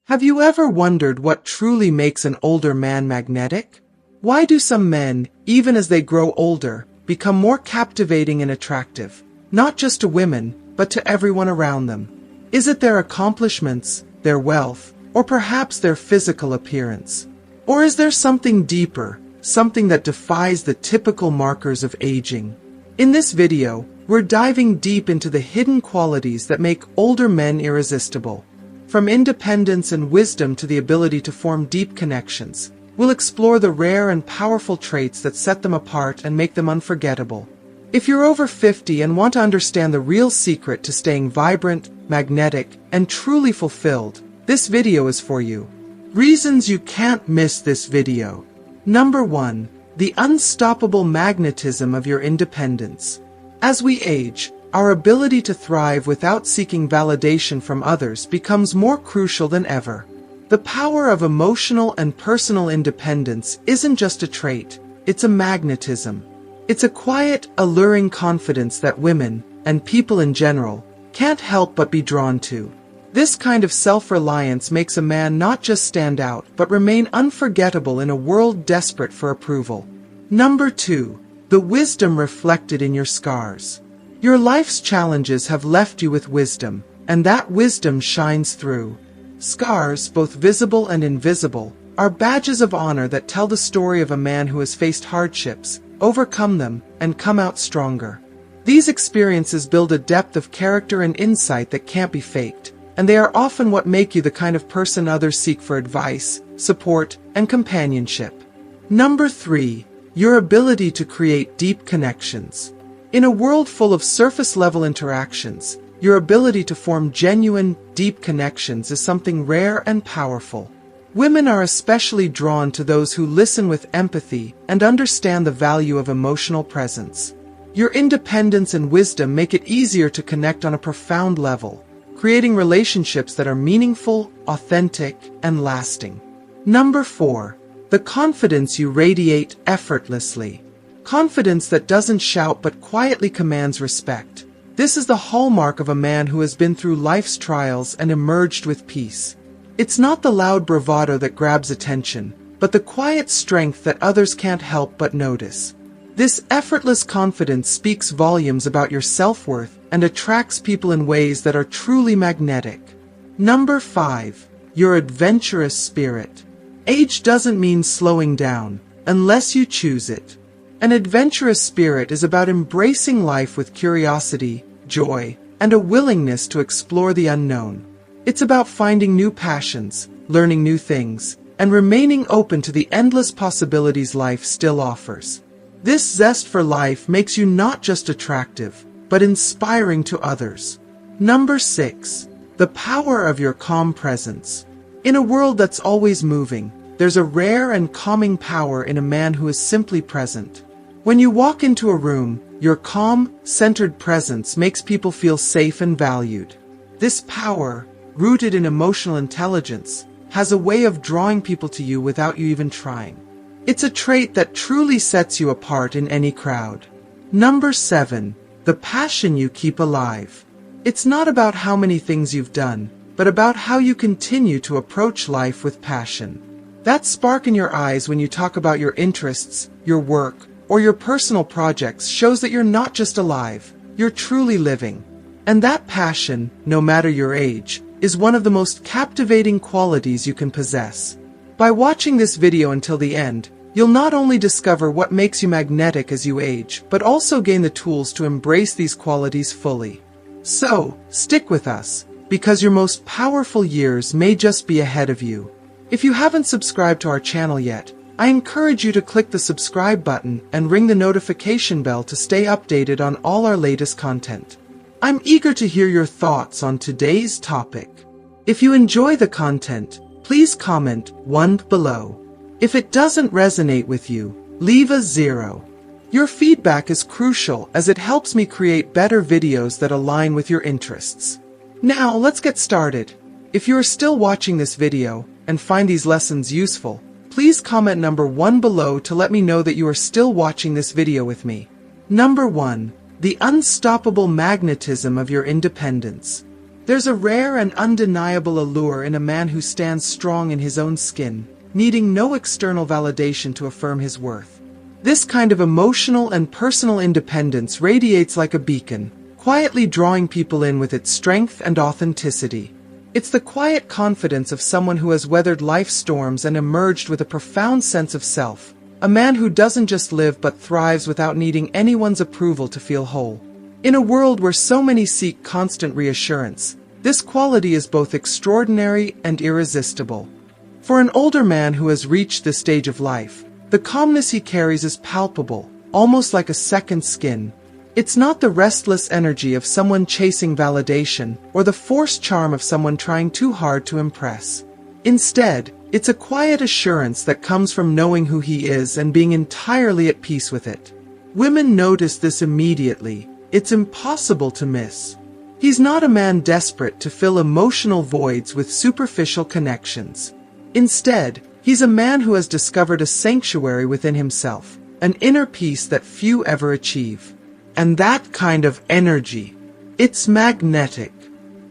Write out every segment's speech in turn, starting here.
Have you ever wondered what truly makes an older man magnetic? Why do some men, even as they grow older, become more captivating and attractive, not just to women, but to everyone around them? Is it their accomplishments, their wealth, or perhaps their physical appearance? Or is there something deeper, something that defies the typical markers of aging? In this video, we're diving deep into the hidden qualities that make older men irresistible. From independence and wisdom to the ability to form deep connections, we'll explore the rare and powerful traits that set them apart and make them unforgettable. If you're over 50 and want to understand the real secret to staying vibrant, magnetic, and truly fulfilled, this video is for you. Reasons you can't miss this video. Number 1. The unstoppable magnetism of your independence. As we age, our ability to thrive without seeking validation from others becomes more crucial than ever. The power of emotional and personal independence isn't just a trait, it's a magnetism. It's a quiet, alluring confidence that women, and people in general, can't help but be drawn to. This kind of self-reliance makes a man not just stand out, but remain unforgettable in a world desperate for approval. Number 2. The wisdom reflected in your scars. Your life's challenges have left you with wisdom, and that wisdom shines through. Scars, both visible and invisible, are badges of honor that tell the story of a man who has faced hardships, overcome them, and come out stronger. These experiences build a depth of character and insight that can't be faked, and they are often what make you the kind of person others seek for advice, support, and companionship. Number 3. Your ability to create deep connections. In a world full of surface-level interactions, your ability to form genuine, deep connections is something rare and powerful. Women are especially drawn to those who listen with empathy and understand the value of emotional presence. Your independence and wisdom make it easier to connect on a profound level, creating relationships that are meaningful, authentic, and lasting. Number 4. The confidence you radiate effortlessly. Confidence that doesn't shout but quietly commands respect. This is the hallmark of a man who has been through life's trials and emerged with peace. It's not the loud bravado that grabs attention, but the quiet strength that others can't help but notice. This effortless confidence speaks volumes about your self-worth and attracts people in ways that are truly magnetic. Number 5. Your adventurous spirit. Age doesn't mean slowing down, unless you choose it. An adventurous spirit is about embracing life with curiosity, joy, and a willingness to explore the unknown. It's about finding new passions, learning new things, and remaining open to the endless possibilities life still offers. This zest for life makes you not just attractive, but inspiring to others. Number 6. The power of your calm presence. In a world that's always moving, there's a rare and calming power in a man who is simply present. When you walk into a room, your calm, centered presence makes people feel safe and valued. This power, rooted in emotional intelligence, has a way of drawing people to you without you even trying. It's a trait that truly sets you apart in any crowd. Number 7. The passion you keep alive. It's not about how many things you've done, but about how you continue to approach life with passion. That spark in your eyes when you talk about your interests, your work, or your personal projects shows that you're not just alive, you're truly living. And that passion, no matter your age, is one of the most captivating qualities you can possess. By watching this video until the end, you'll not only discover what makes you magnetic as you age, but also gain the tools to embrace these qualities fully. So, stick with us, because your most powerful years may just be ahead of you. If you haven't subscribed to our channel yet, I encourage you to click the subscribe button and ring the notification bell to stay updated on all our latest content. I'm eager to hear your thoughts on today's topic. If you enjoy the content, please comment 1 below. If it doesn't resonate with you, leave a 0. Your feedback is crucial as it helps me create better videos that align with your interests. Now let's get started. If you are still watching this video and find these lessons useful, please comment number 1 below to let me know that you are still watching this video with me. Number 1. The unstoppable magnetism of your independence. There's a rare and undeniable allure in a man who stands strong in his own skin, needing no external validation to affirm his worth. This kind of emotional and personal independence radiates like a beacon, quietly drawing people in with its strength and authenticity. It's the quiet confidence of someone who has weathered life's storms and emerged with a profound sense of self, a man who doesn't just live but thrives without needing anyone's approval to feel whole. In a world where so many seek constant reassurance, this quality is both extraordinary and irresistible. For an older man who has reached this stage of life, the calmness he carries is palpable, almost like a second skin. It's not the restless energy of someone chasing validation or the forced charm of someone trying too hard to impress. Instead, it's a quiet assurance that comes from knowing who he is and being entirely at peace with it. Women notice this immediately. It's impossible to miss. He's not a man desperate to fill emotional voids with superficial connections. Instead, he's a man who has discovered a sanctuary within himself, an inner peace that few ever achieve. And that kind of energy, it's magnetic,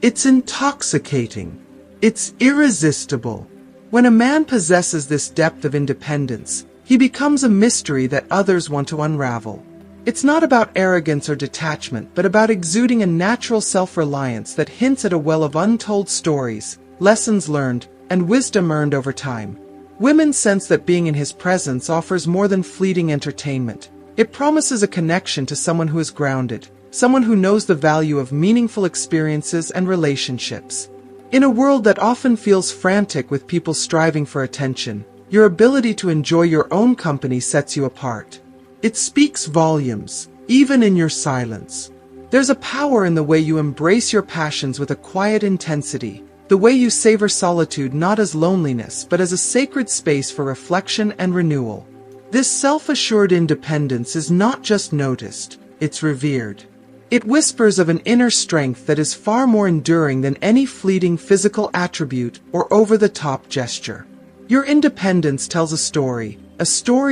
it's intoxicating, it's irresistible. When a man possesses this depth of independence, he becomes a mystery that others want to unravel. It's not about arrogance or detachment, but about exuding a natural self-reliance that hints at a well of untold stories, lessons learned, and wisdom earned over time. Women sense that being in his presence offers more than fleeting entertainment. It promises a connection to someone who is grounded, someone who knows the value of meaningful experiences and relationships. In a world that often feels frantic with people striving for attention, your ability to enjoy your own company sets you apart. It speaks volumes, even in your silence. There's a power in the way you embrace your passions with a quiet intensity, the way you savor solitude not as loneliness but as a sacred space for reflection and renewal. This self-assured independence is not just noticed, it's revered. It whispers of an inner strength that is far more enduring than any fleeting physical attribute or over-the-top gesture. Your independence tells a story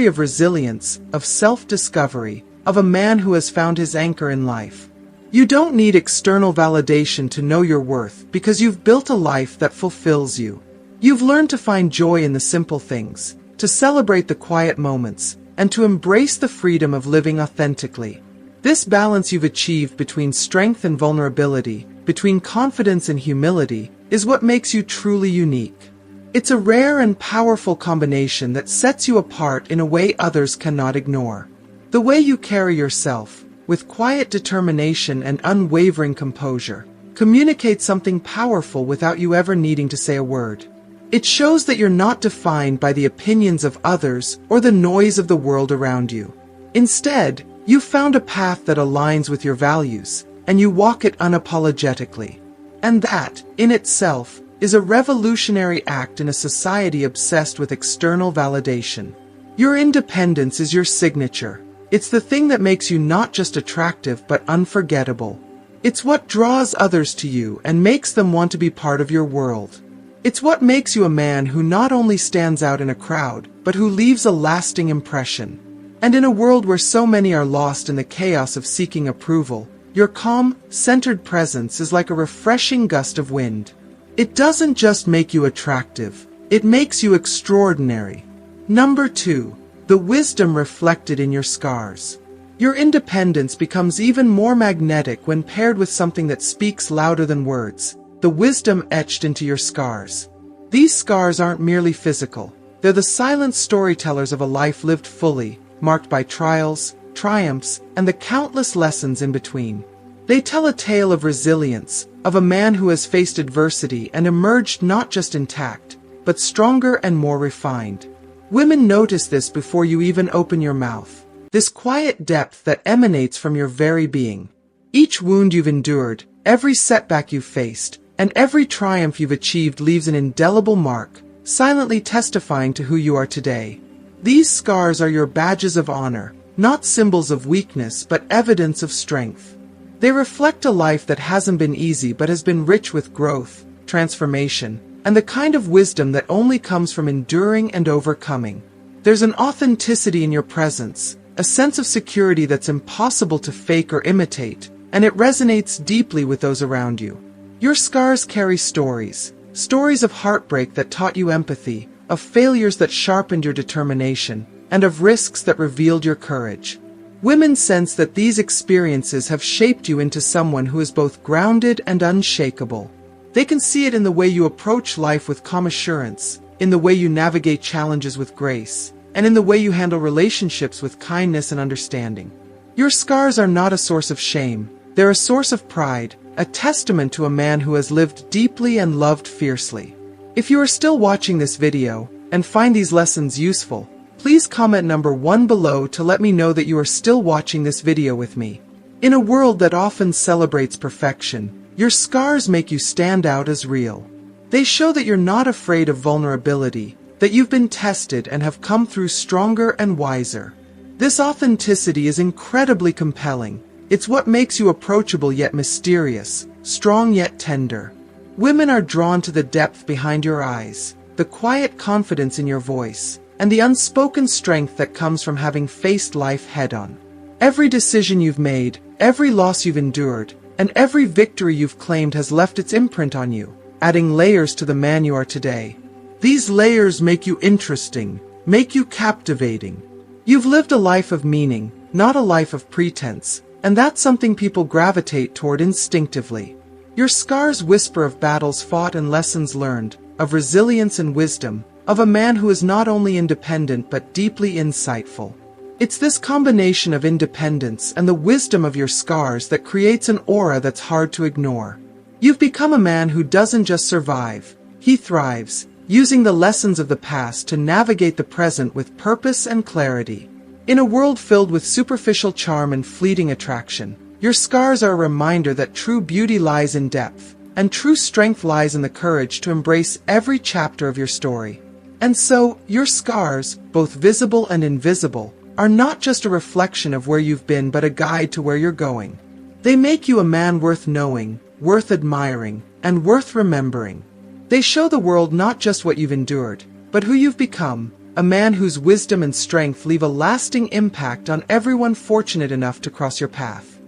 of resilience, of self-discovery, of a man who has found his anchor in life. You don't need external validation to know your worth because you've built a life that fulfills you. You've learned to find joy in the simple things, to celebrate the quiet moments, and to embrace the freedom of living authentically. This balance you've achieved between strength and vulnerability, between confidence and humility, is what makes you truly unique. It's a rare and powerful combination that sets you apart in a way others cannot ignore. The way you carry yourself, with quiet determination and unwavering composure, communicates something powerful without you ever needing to say a word. It shows that you're not defined by the opinions of others or the noise of the world around you. Instead, you've found a path that aligns with your values, and you walk it unapologetically. And that, in itself, is a revolutionary act in a society obsessed with external validation. Your independence is your signature. It's the thing that makes you not just attractive but unforgettable. It's what draws others to you and makes them want to be part of your world. It's what makes you a man who not only stands out in a crowd, but who leaves a lasting impression. And in a world where so many are lost in the chaos of seeking approval, your calm, centered presence is like a refreshing gust of wind. It doesn't just make you attractive, it makes you extraordinary. Number 2. The wisdom reflected in your scars. Your independence becomes even more magnetic when paired with something that speaks louder than words. The wisdom etched into your scars. These scars aren't merely physical. They're the silent storytellers of a life lived fully, marked by trials, triumphs, and the countless lessons in between. They tell a tale of resilience, of a man who has faced adversity and emerged not just intact, but stronger and more refined. Women notice this before you even open your mouth. This quiet depth that emanates from your very being. Each wound you've endured, every setback you've faced, and every triumph you've achieved leaves an indelible mark, silently testifying to who you are today. These scars are your badges of honor, not symbols of weakness but evidence of strength. They reflect a life that hasn't been easy but has been rich with growth, transformation, and the kind of wisdom that only comes from enduring and overcoming. There's an authenticity in your presence, a sense of security that's impossible to fake or imitate, and it resonates deeply with those around you. Your scars carry stories. Stories of heartbreak that taught you empathy, of failures that sharpened your determination, and of risks that revealed your courage. Women sense that these experiences have shaped you into someone who is both grounded and unshakable. They can see it in the way you approach life with calm assurance, in the way you navigate challenges with grace, and in the way you handle relationships with kindness and understanding. Your scars are not a source of shame. They're a source of pride, a testament to a man who has lived deeply and loved fiercely. If you are still watching this video and find these lessons useful, please comment number 1 below to let me know that you are still watching this video with me. In a world that often celebrates perfection, your scars make you stand out as real. They show that you're not afraid of vulnerability, that you've been tested and have come through stronger and wiser. This authenticity is incredibly compelling. It's what makes you approachable yet mysterious, strong yet tender. Women are drawn to the depth behind your eyes, the quiet confidence in your voice, and the unspoken strength that comes from having faced life head-on. Every decision you've made, every loss you've endured, and every victory you've claimed has left its imprint on you, adding layers to the man you are today. These layers make you interesting, make you captivating. You've lived a life of meaning, not a life of pretense, and that's something people gravitate toward instinctively. Your scars whisper of battles fought and lessons learned, of resilience and wisdom, of a man who is not only independent but deeply insightful. It's this combination of independence and the wisdom of your scars that creates an aura that's hard to ignore. You've become a man who doesn't just survive, he thrives, using the lessons of the past to navigate the present with purpose and clarity. In a world filled with superficial charm and fleeting attraction, your scars are a reminder that true beauty lies in depth, and true strength lies in the courage to embrace every chapter of your story. And so, your scars, both visible and invisible, are not just a reflection of where you've been but a guide to where you're going. They make you a man worth knowing, worth admiring, and worth remembering. They show the world not just what you've endured, but who you've become, a man whose wisdom and strength leave a lasting impact on everyone fortunate enough to cross your path.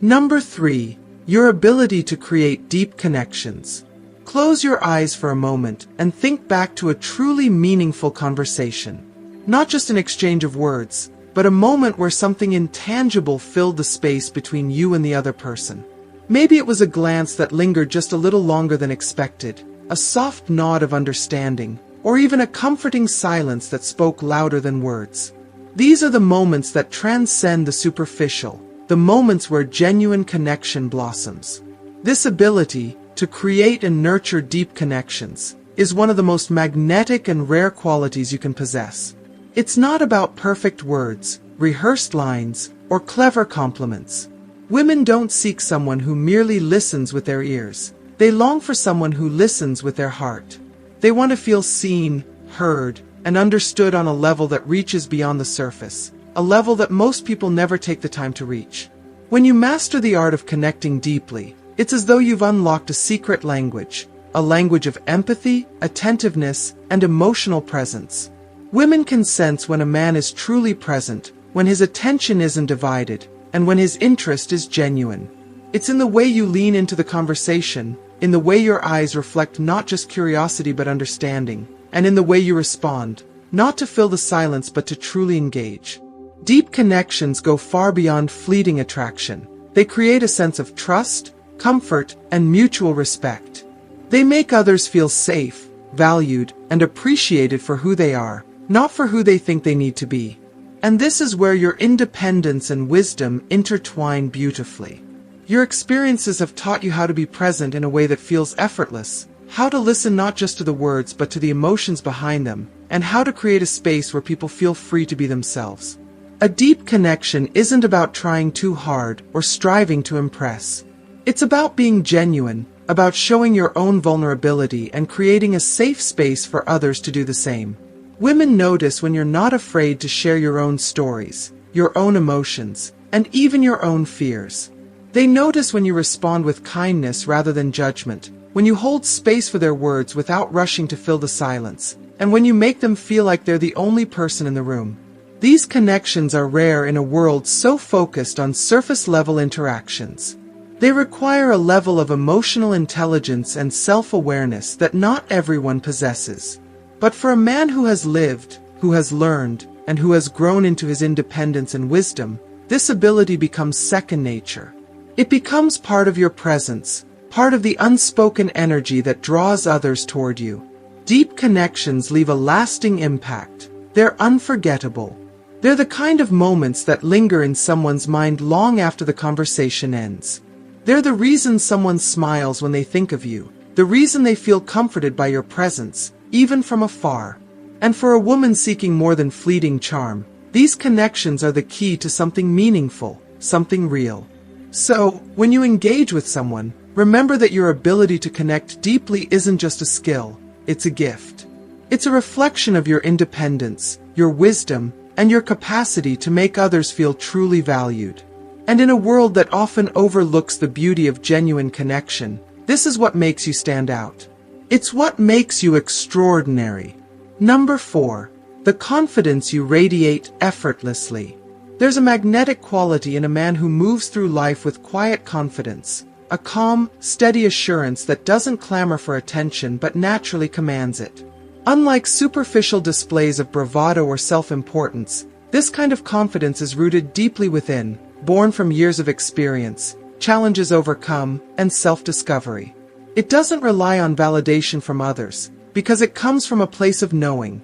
Number 3. Your ability to create deep connections. Close your eyes for a moment and think back to a truly meaningful conversation. Not just an exchange of words, but a moment where something intangible filled the space between you and the other person. Maybe it was a glance that lingered just a little longer than expected, a soft nod of understanding, or even a comforting silence that spoke louder than words. These are the moments that transcend the superficial, the moments where genuine connection blossoms. This ability to create and nurture deep connections is one of the most magnetic and rare qualities you can possess. It's not about perfect words, rehearsed lines, or clever compliments. Women don't seek someone who merely listens with their ears. They long for someone who listens with their heart. They want to feel seen, heard, and understood on a level that reaches beyond the surface, a level that most people never take the time to reach. When you master the art of connecting deeply, it's as though you've unlocked a secret language, a language of empathy, attentiveness, and emotional presence. Women can sense when a man is truly present, when his attention isn't divided, and when his interest is genuine. It's in the way you lean into the conversation, in the way your eyes reflect not just curiosity but understanding, and in the way you respond, not to fill the silence but to truly engage. Deep connections go far beyond fleeting attraction. They create a sense of trust, comfort, and mutual respect. They make others feel safe, valued, and appreciated for who they are, not for who they think they need to be. And this is where your independence and wisdom intertwine beautifully. Your experiences have taught you how to be present in a way that feels effortless, how to listen not just to the words but to the emotions behind them, and how to create a space where people feel free to be themselves. A deep connection isn't about trying too hard or striving to impress. It's about being genuine, about showing your own vulnerability and creating a safe space for others to do the same. Women notice when you're not afraid to share your own stories, your own emotions, and even your own fears. They notice when you respond with kindness rather than judgment, when you hold space for their words without rushing to fill the silence, and when you make them feel like they're the only person in the room. These connections are rare in a world so focused on surface-level interactions. They require a level of emotional intelligence and self-awareness that not everyone possesses. But for a man who has lived, who has learned, and who has grown into his independence and wisdom, this ability becomes second nature. It becomes part of your presence, part of the unspoken energy that draws others toward you. Deep connections leave a lasting impact. They're unforgettable. They're the kind of moments that linger in someone's mind long after the conversation ends. They're the reason someone smiles when they think of you, the reason they feel comforted by your presence, even from afar. And for a woman seeking more than fleeting charm, these connections are the key to something meaningful, something real. So, when you engage with someone, remember that your ability to connect deeply isn't just a skill, it's a gift. It's a reflection of your independence, your wisdom, and your capacity to make others feel truly valued. And in a world that often overlooks the beauty of genuine connection, this is what makes you stand out. It's what makes you extraordinary. Number 4. The confidence you radiate effortlessly. There's a magnetic quality in a man who moves through life with quiet confidence, a calm, steady assurance that doesn't clamor for attention but naturally commands it. Unlike superficial displays of bravado or self-importance, this kind of confidence is rooted deeply within, born from years of experience, challenges overcome, and self-discovery. It doesn't rely on validation from others, because it comes from a place of knowing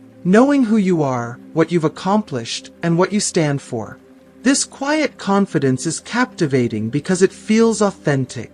who you are, what you've accomplished, and what you stand for. This quiet confidence is captivating because it feels authentic.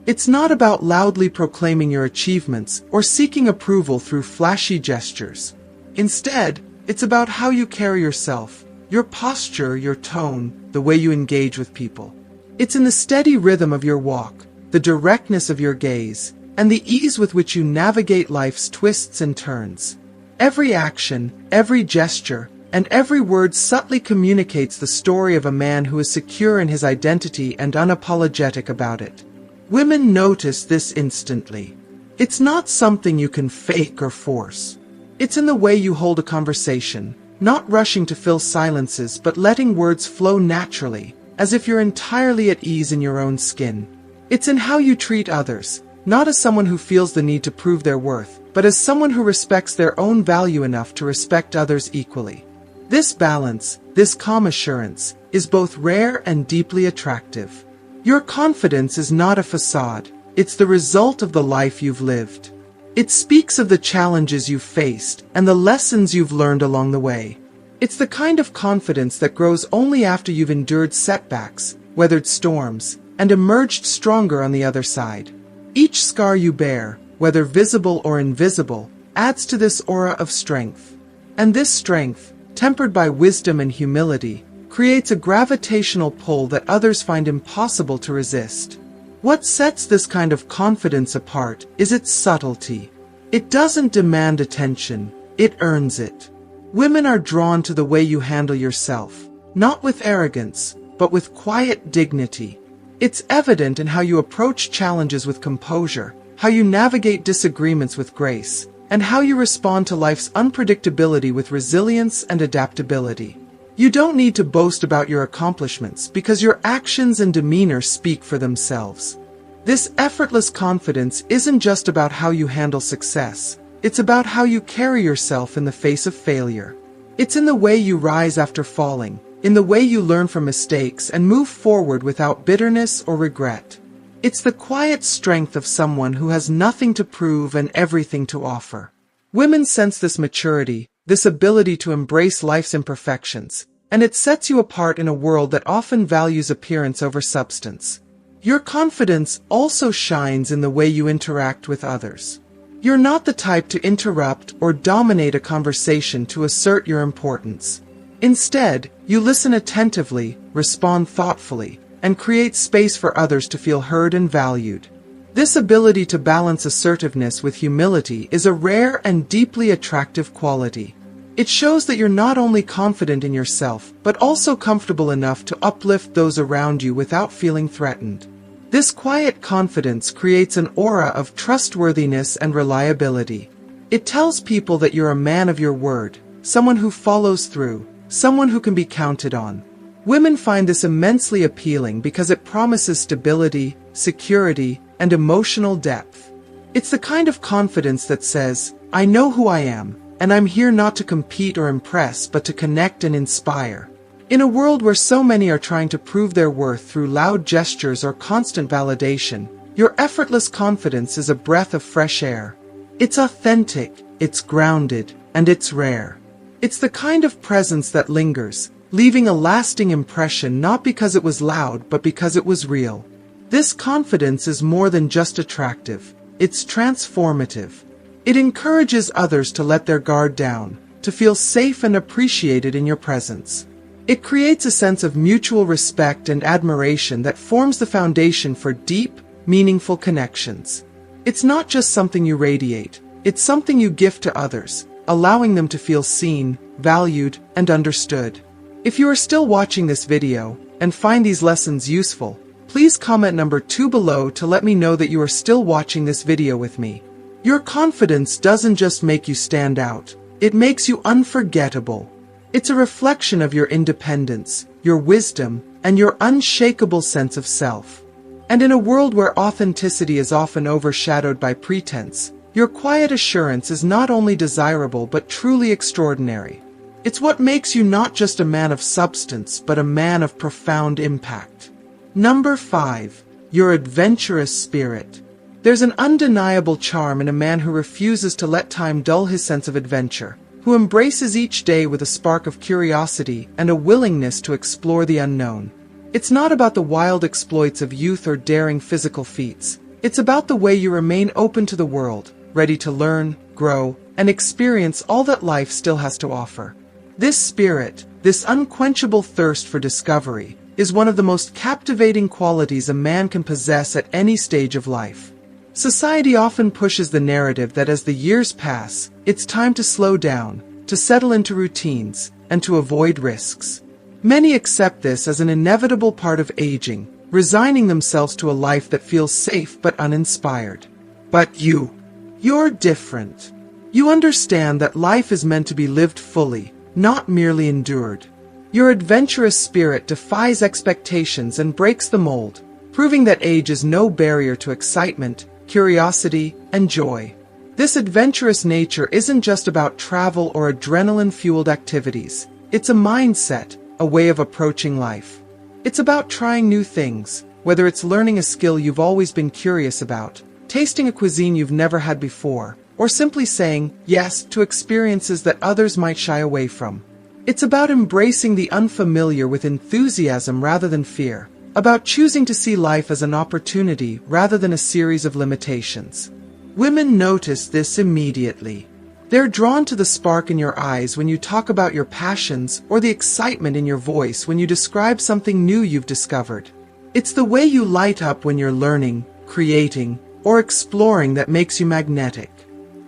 It's not about loudly proclaiming your achievements or seeking approval through flashy gestures. Instead, it's about how you carry yourself, your posture, your tone, the way you engage with people. It's in the steady rhythm of your walk, the directness of your gaze, and the ease with which you navigate life's twists and turns. Every action, every gesture, and every word subtly communicates the story of a man who is secure in his identity and unapologetic about it. Women notice this instantly. It's not something you can fake or force. It's in the way you hold a conversation, not rushing to fill silences but letting words flow naturally, as if you're entirely at ease in your own skin. It's in how you treat others, not as someone who feels the need to prove their worth, but as someone who respects their own value enough to respect others equally. This balance, this calm assurance, is both rare and deeply attractive. Your confidence is not a facade, it's the result of the life you've lived. It speaks of the challenges you've faced and the lessons you've learned along the way. It's the kind of confidence that grows only after you've endured setbacks, weathered storms, and emerged stronger on the other side. Each scar you bear, whether visible or invisible, adds to this aura of strength. And this strength, tempered by wisdom and humility, creates a gravitational pull that others find impossible to resist. What sets this kind of confidence apart is its subtlety. It doesn't demand attention, it earns it. Women are drawn to the way you handle yourself, not with arrogance, but with quiet dignity. It's evident in how you approach challenges with composure, how you navigate disagreements with grace, and how you respond to life's unpredictability with resilience and adaptability. You don't need to boast about your accomplishments because your actions and demeanor speak for themselves. This effortless confidence isn't just about how you handle success, it's about how you carry yourself in the face of failure. It's in the way you rise after falling, in the way you learn from mistakes and move forward without bitterness or regret. It's the quiet strength of someone who has nothing to prove and everything to offer. Women sense this maturity, this ability to embrace life's imperfections, and it sets you apart in a world that often values appearance over substance. Your confidence also shines in the way you interact with others. You're not the type to interrupt or dominate a conversation to assert your importance. Instead, you listen attentively, respond thoughtfully, and create space for others to feel heard and valued. This ability to balance assertiveness with humility is a rare and deeply attractive quality. It shows that you're not only confident in yourself, but also comfortable enough to uplift those around you without feeling threatened. This quiet confidence creates an aura of trustworthiness and reliability. It tells people that you're a man of your word, someone who follows through, someone who can be counted on. Women find this immensely appealing because it promises stability, security, and emotional depth. It's the kind of confidence that says, I know who I am, and I'm here not to compete or impress but to connect and inspire. In a world where so many are trying to prove their worth through loud gestures or constant validation, your effortless confidence is a breath of fresh air. It's authentic, it's grounded, and it's rare. It's the kind of presence that lingers, leaving a lasting impression not because it was loud but because it was real. This confidence is more than just attractive, it's transformative. It encourages others to let their guard down, to feel safe and appreciated in your presence. It creates a sense of mutual respect and admiration that forms the foundation for deep, meaningful connections. It's not just something you radiate, it's something you gift to others, allowing them to feel seen, valued, and understood. If you are still watching this video and find these lessons useful, please comment number 2 below to let me know that you are still watching this video with me. Your confidence doesn't just make you stand out, it makes you unforgettable. It's a reflection of your independence, your wisdom, and your unshakable sense of self. And in a world where authenticity is often overshadowed by pretense, your quiet assurance is not only desirable but truly extraordinary. It's what makes you not just a man of substance but a man of profound impact. Number 5. Your adventurous spirit. There's an undeniable charm in a man who refuses to let time dull his sense of adventure, who embraces each day with a spark of curiosity and a willingness to explore the unknown. It's not about the wild exploits of youth or daring physical feats. It's about the way you remain open to the world, ready to learn, grow, and experience all that life still has to offer. This spirit, this unquenchable thirst for discovery, is one of the most captivating qualities a man can possess at any stage of life. Society often pushes the narrative that as the years pass, it's time to slow down, to settle into routines, and to avoid risks. Many accept this as an inevitable part of aging, resigning themselves to a life that feels safe but uninspired. But you're different. You understand that life is meant to be lived fully, not merely endured. Your adventurous spirit defies expectations and breaks the mold, proving that age is no barrier to excitement, curiosity, and joy. This adventurous nature isn't just about travel or adrenaline-fueled activities. It's a mindset, a way of approaching life. It's about trying new things, whether it's learning a skill you've always been curious about, tasting a cuisine you've never had before, or simply saying yes to experiences that others might shy away from. It's about embracing the unfamiliar with enthusiasm rather than fear, about choosing to see life as an opportunity rather than a series of limitations. Women notice this immediately. They're drawn to the spark in your eyes when you talk about your passions or the excitement in your voice when you describe something new you've discovered. It's the way you light up when you're learning, creating, or exploring that makes you magnetic.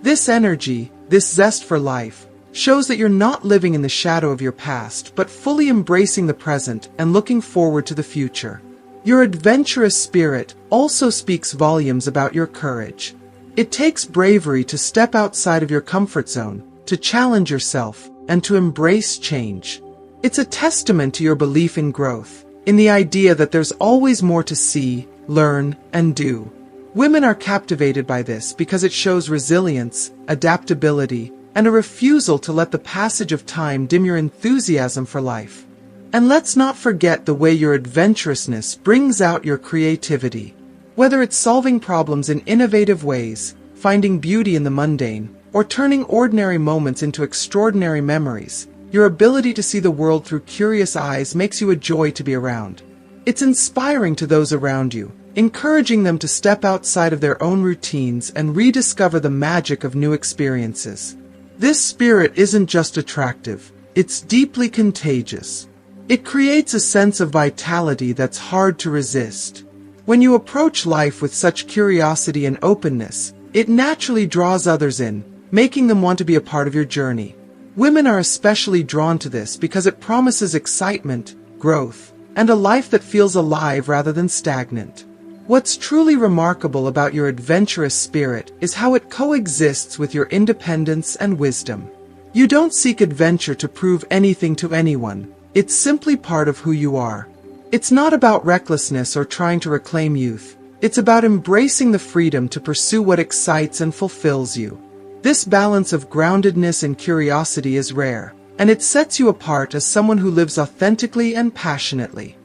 This energy, this zest for life, shows that you're not living in the shadow of your past, but fully embracing the present and looking forward to the future. Your adventurous spirit also speaks volumes about your courage. It takes bravery to step outside of your comfort zone, to challenge yourself, and to embrace change. It's a testament to your belief in growth, in the idea that there's always more to see, learn, and do. Women are captivated by this because it shows resilience, adaptability, and a refusal to let the passage of time dim your enthusiasm for life. And let's not forget the way your adventurousness brings out your creativity. Whether it's solving problems in innovative ways, finding beauty in the mundane, or turning ordinary moments into extraordinary memories, your ability to see the world through curious eyes makes you a joy to be around. It's inspiring to those around you, encouraging them to step outside of their own routines and rediscover the magic of new experiences. This spirit isn't just attractive, it's deeply contagious. It creates a sense of vitality that's hard to resist. When you approach life with such curiosity and openness, it naturally draws others in, making them want to be a part of your journey. Women are especially drawn to this because it promises excitement, growth, and a life that feels alive rather than stagnant. What's truly remarkable about your adventurous spirit is how it coexists with your independence and wisdom. You don't seek adventure to prove anything to anyone. It's simply part of who you are. It's not about recklessness or trying to reclaim youth. It's about embracing the freedom to pursue what excites and fulfills you. This balance of groundedness and curiosity is rare, and it sets you apart as someone who lives authentically and passionately.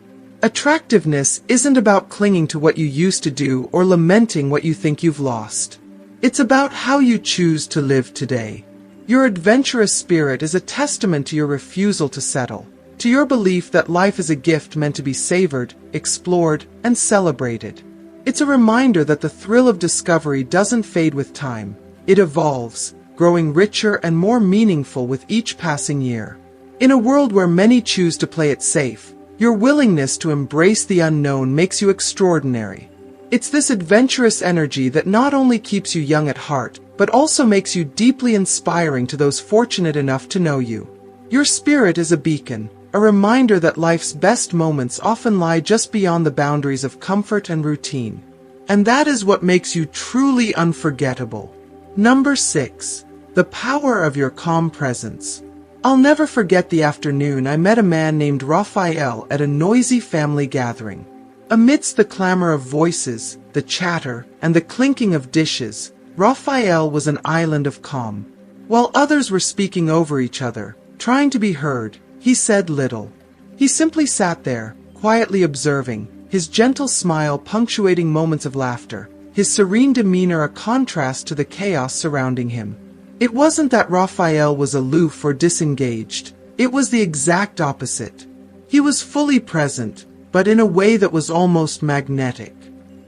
Attractiveness isn't about clinging to what you used to do or lamenting what you think you've lost. It's about how you choose to live today. Your adventurous spirit is a testament to your refusal to settle, to your belief that life is a gift meant to be savored, explored, and celebrated. It's a reminder that the thrill of discovery doesn't fade with time. It evolves, growing richer and more meaningful with each passing year. In a world where many choose to play it safe, your willingness to embrace the unknown makes you extraordinary. It's this adventurous energy that not only keeps you young at heart, but also makes you deeply inspiring to those fortunate enough to know you. Your spirit is a beacon, a reminder that life's best moments often lie just beyond the boundaries of comfort and routine. And that is what makes you truly unforgettable. Number 6. The power of your calm presence. I'll never forget the afternoon I met a man named Raphael at a noisy family gathering. Amidst the clamor of voices, the chatter, and the clinking of dishes, Raphael was an island of calm. While others were speaking over each other, trying to be heard, he said little. He simply sat there, quietly observing, his gentle smile punctuating moments of laughter, his serene demeanor a contrast to the chaos surrounding him. It wasn't that Raphael was aloof or disengaged. It was the exact opposite. He was fully present, but in a way that was almost magnetic.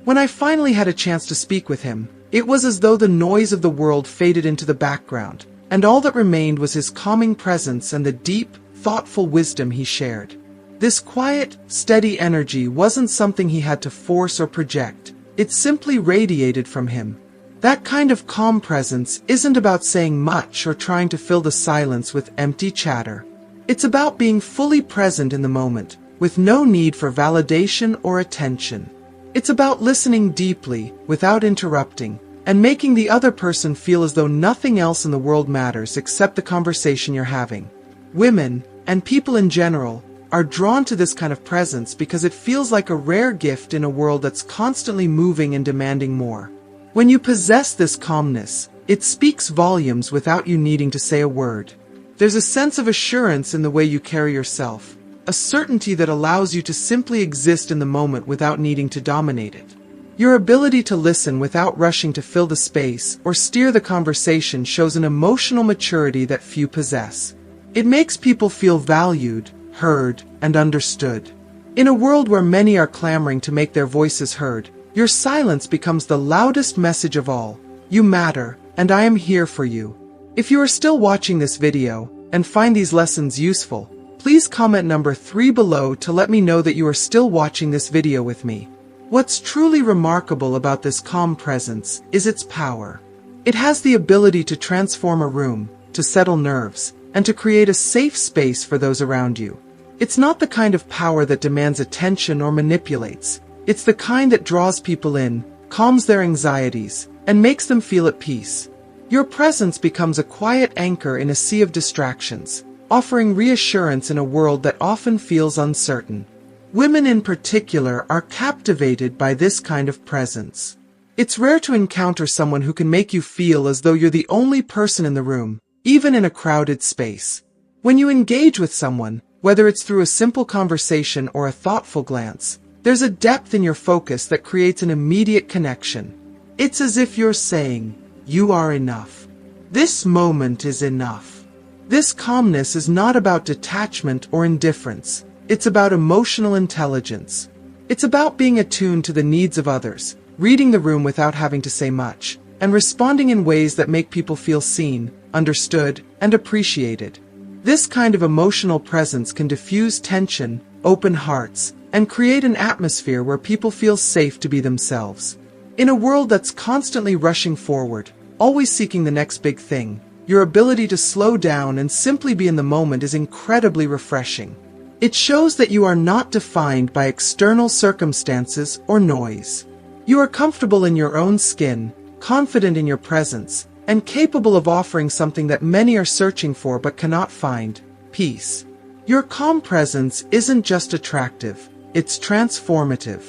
When I finally had a chance to speak with him, it was as though the noise of the world faded into the background, and all that remained was his calming presence and the deep, thoughtful wisdom he shared. This quiet, steady energy wasn't something he had to force or project. It simply radiated from him. That kind of calm presence isn't about saying much or trying to fill the silence with empty chatter. It's about being fully present in the moment, with no need for validation or attention. It's about listening deeply, without interrupting, and making the other person feel as though nothing else in the world matters except the conversation you're having. Women, and people in general, are drawn to this kind of presence because it feels like a rare gift in a world that's constantly moving and demanding more. When you possess this calmness, it speaks volumes without you needing to say a word. There's a sense of assurance in the way you carry yourself, a certainty that allows you to simply exist in the moment without needing to dominate it. Your ability to listen without rushing to fill the space or steer the conversation shows an emotional maturity that few possess. It makes people feel valued, heard, and understood. In a world where many are clamoring to make their voices heard, your silence becomes the loudest message of all. You matter, and I am here for you. If you are still watching this video and find these lessons useful, please comment number 3 below to let me know that you are still watching this video with me. What's truly remarkable about this calm presence is its power. It has the ability to transform a room, to settle nerves, and to create a safe space for those around you. It's not the kind of power that demands attention or manipulates. It's the kind that draws people in, calms their anxieties, and makes them feel at peace. Your presence becomes a quiet anchor in a sea of distractions, offering reassurance in a world that often feels uncertain. Women in particular are captivated by this kind of presence. It's rare to encounter someone who can make you feel as though you're the only person in the room, even in a crowded space. When you engage with someone, whether it's through a simple conversation or a thoughtful glance, there's a depth in your focus that creates an immediate connection. It's as if you're saying, "You are enough. This moment is enough." This calmness is not about detachment or indifference. It's about emotional intelligence. It's about being attuned to the needs of others, reading the room without having to say much, and responding in ways that make people feel seen, understood, and appreciated. This kind of emotional presence can diffuse tension, open hearts, and create an atmosphere where people feel safe to be themselves. In a world that's constantly rushing forward, always seeking the next big thing, your ability to slow down and simply be in the moment is incredibly refreshing. It shows that you are not defined by external circumstances or noise. You are comfortable in your own skin, confident in your presence, and capable of offering something that many are searching for but cannot find: peace. Your calm presence isn't just attractive, it's transformative.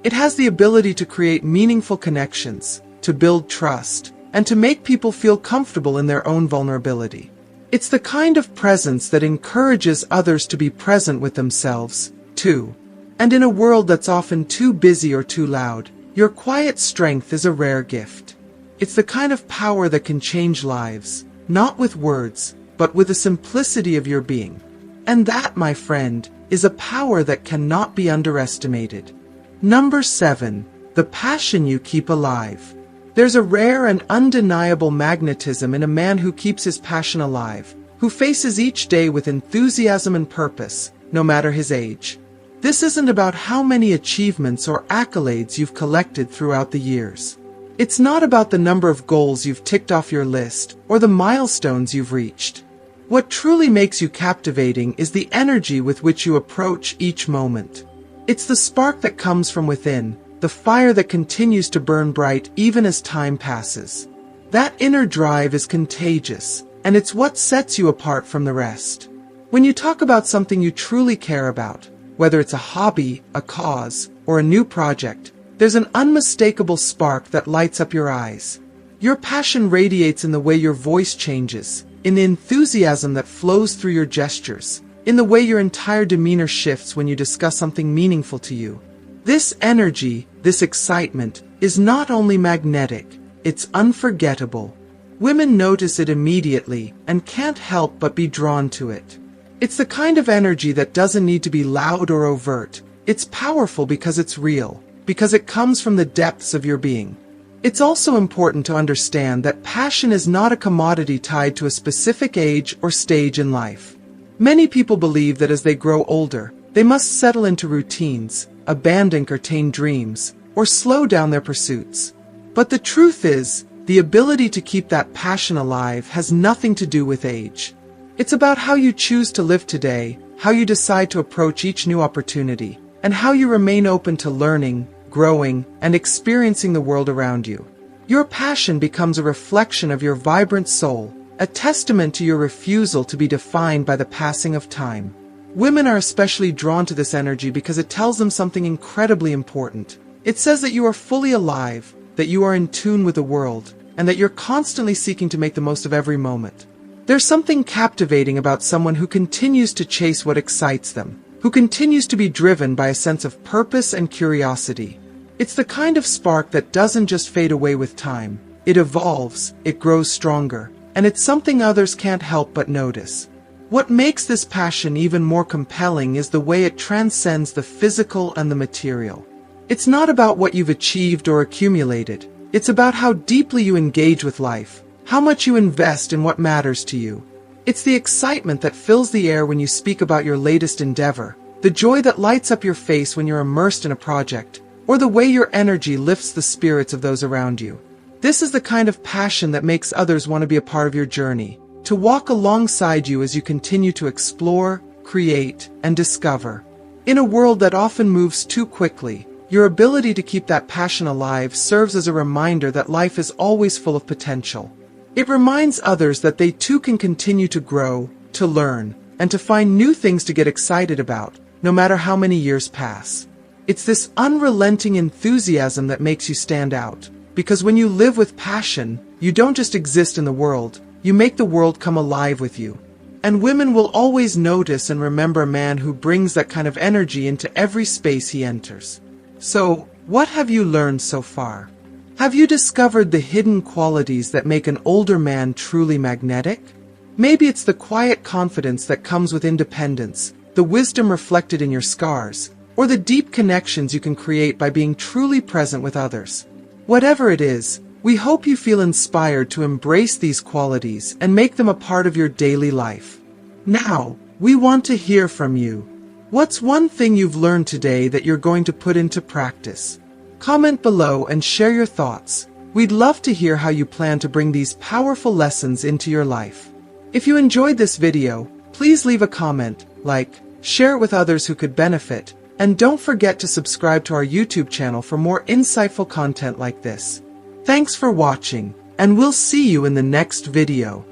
It has the ability to create meaningful connections, to build trust, and to make people feel comfortable in their own vulnerability. It's the kind of presence that encourages others to be present with themselves, too. And in a world that's often too busy or too loud, your quiet strength is a rare gift. It's the kind of power that can change lives, not with words, but with the simplicity of your being. And that, my friend, is a power that cannot be underestimated. Number 7. The passion you keep alive. There's a rare and undeniable magnetism in a man who keeps his passion alive, who faces each day with enthusiasm and purpose, no matter his age. This isn't about how many achievements or accolades you've collected throughout the years. It's not about the number of goals you've ticked off your list or the milestones you've reached. What truly makes you captivating is the energy with which you approach each moment. It's the spark that comes from within, the fire that continues to burn bright even as time passes. That inner drive is contagious, and it's what sets you apart from the rest. When you talk about something you truly care about, whether it's a hobby, a cause, or a new project, there's an unmistakable spark that lights up your eyes. Your passion radiates in the way your voice changes, in the enthusiasm that flows through your gestures, in the way your entire demeanor shifts when you discuss something meaningful to you. This energy, this excitement, is not only magnetic, it's unforgettable. Women notice it immediately and can't help but be drawn to it. It's the kind of energy that doesn't need to be loud or overt. It's powerful because it's real, because it comes from the depths of your being. It's also important to understand that passion is not a commodity tied to a specific age or stage in life. Many people believe that as they grow older, they must settle into routines, abandon curtained dreams, or slow down their pursuits. But the truth is, the ability to keep that passion alive has nothing to do with age. It's about how you choose to live today, how you decide to approach each new opportunity, and how you remain open to learning, growing, and experiencing the world around you. Your passion becomes a reflection of your vibrant soul, a testament to your refusal to be defined by the passing of time. Women are especially drawn to this energy because it tells them something incredibly important. It says that you are fully alive, that you are in tune with the world, and that you're constantly seeking to make the most of every moment. There's something captivating about someone who continues to chase what excites them, who continues to be driven by a sense of purpose and curiosity. It's the kind of spark that doesn't just fade away with time. It evolves, it grows stronger, and it's something others can't help but notice. What makes this passion even more compelling is the way it transcends the physical and the material. It's not about what you've achieved or accumulated. It's about how deeply you engage with life, how much you invest in what matters to you. It's the excitement that fills the air when you speak about your latest endeavor, the joy that lights up your face when you're immersed in a project, or the way your energy lifts the spirits of those around you. This is the kind of passion that makes others want to be a part of your journey, to walk alongside you as you continue to explore, create, and discover. In a world that often moves too quickly, your ability to keep that passion alive serves as a reminder that life is always full of potential. It reminds others that they too can continue to grow, to learn, and to find new things to get excited about, no matter how many years pass. It's this unrelenting enthusiasm that makes you stand out, because when you live with passion, you don't just exist in the world, you make the world come alive with you. And women will always notice and remember a man who brings that kind of energy into every space he enters. So, what have you learned so far? Have you discovered the hidden qualities that make an older man truly magnetic? Maybe it's the quiet confidence that comes with independence, the wisdom reflected in your scars, or the deep connections you can create by being truly present with others. Whatever it is, we hope you feel inspired to embrace these qualities and make them a part of your daily life. Now, we want to hear from you. What's one thing you've learned today that you're going to put into practice? Comment below and share your thoughts. We'd love to hear how you plan to bring these powerful lessons into your life. If you enjoyed this video, please leave a comment, like, share it with others who could benefit, and don't forget to subscribe to our YouTube channel for more insightful content like this. Thanks for watching, and we'll see you in the next video.